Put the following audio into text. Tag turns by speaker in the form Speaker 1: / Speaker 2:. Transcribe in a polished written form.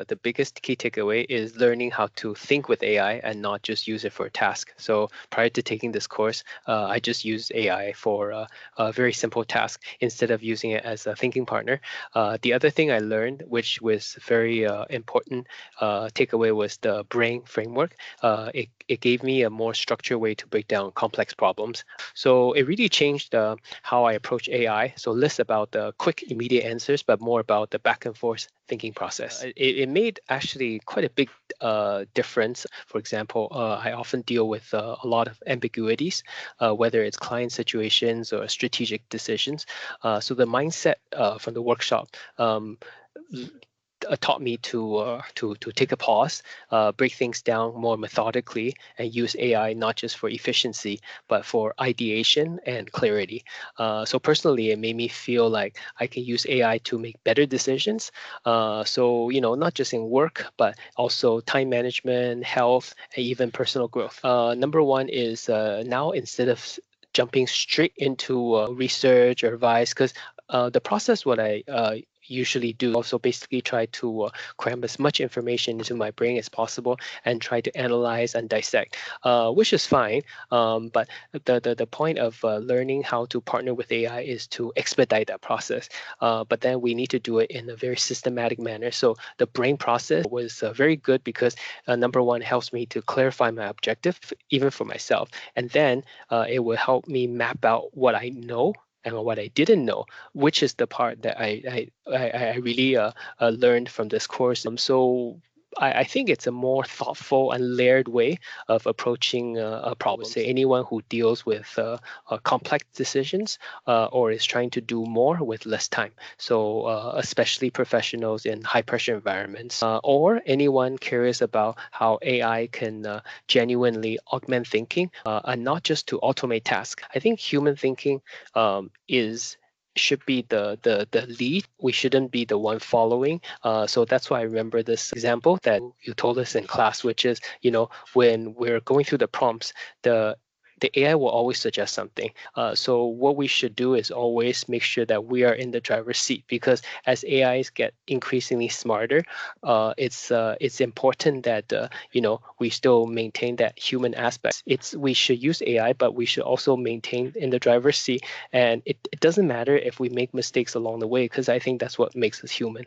Speaker 1: The biggest key takeaway is learning how to think with AI and not just use it for a task. So prior to taking this course, I just used AI for a very simple task instead of using it as a thinking partner. The other thing I learned, which was very important takeaway, was the brain framework. It gave me a more structured way to break down complex problems. So it really changed how I approach AI. So less about the quick, immediate answers, but more about the back and forth thinking process. It made actually quite a big difference. For example, I often deal with a lot of ambiguities, whether it's client situations or strategic decisions. So the mindset from the workshop taught me to take a pause, break things down more methodically, and use AI not just for efficiency but for ideation and clarity. So personally, it made me feel like I can use AI to make better decisions. So not just in work but also time management, health, and even personal growth. Number one is now instead of jumping straight into research or advice, because the process what I usually do also basically try to cram as much information into my brain as possible and try to analyze and dissect, which is fine. But the point of learning how to partner with AI is to expedite that process. But then we need to do it in a very systematic manner. So the brain process was very good because number one, helps me to clarify my objective, even for myself. And then it will help me map out what I know and what I didn't know, which is the part that I really learned from this course. So I think it's a more thoughtful and layered way of approaching a problem. Say anyone who deals with complex decisions or is trying to do more with less time. So especially professionals in high pressure environments, or anyone curious about how AI can genuinely augment thinking and not just to automate tasks. I think human thinking is should be the lead. We shouldn't be the one following. So that's why I remember this example that you told us in class, which is when we're going through the prompts, the AI will always suggest something. So what we should do is always make sure that we are in the driver's seat, because as AIs get increasingly smarter, it's important that we still maintain that human aspect. We should use AI, but we should also maintain in the driver's seat. And it doesn't matter if we make mistakes along the way, because I think that's what makes us human.